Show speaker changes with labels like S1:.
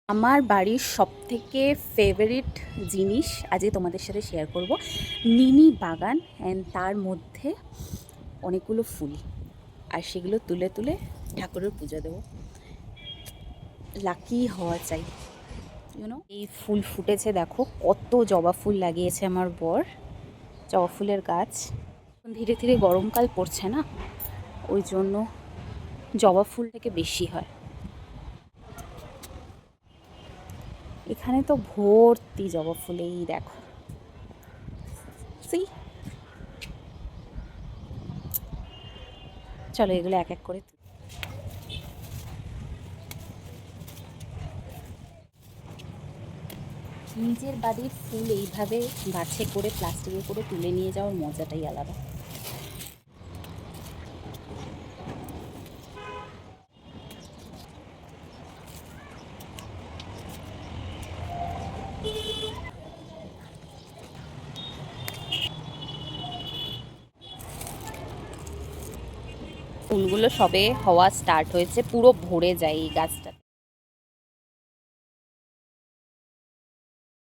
S1: আমার বাড়ির সবথেকে ফেভারিট জিনিস আজকে তোমাদের সাথে শেয়ার করব। মিনি বাগান অ্যান্ড তার মধ্যে অনেকগুলো ফুল, আর সেগুলো তুলে তুলে ঠাকুরের পুজো দেবো। লাকি হওয়া চাই, এই ফুল ফুটেছে, দেখো কত জবা ফুল লাগিয়েছে আমার বর। জবা ফুলের গাছ। ধীরে ধীরে গরমকাল পড়ছে না, ওই জন্য জবা ফুল থেকে বেশি হয়। এখানে তো ভর্তি জবা ফুল, এই দেখো। চলো এগুলো এক এক করে নিজের বাড়ির ফুল এইভাবে গাছে করে প্লাস্টিকে করে তুলে নিয়ে যাওয়ার মজাটাই আলাদা। ফুলগুলো সবে হওয়া স্টার্ট হয়েছে, পুরো ভরে যায় এই গাছটা।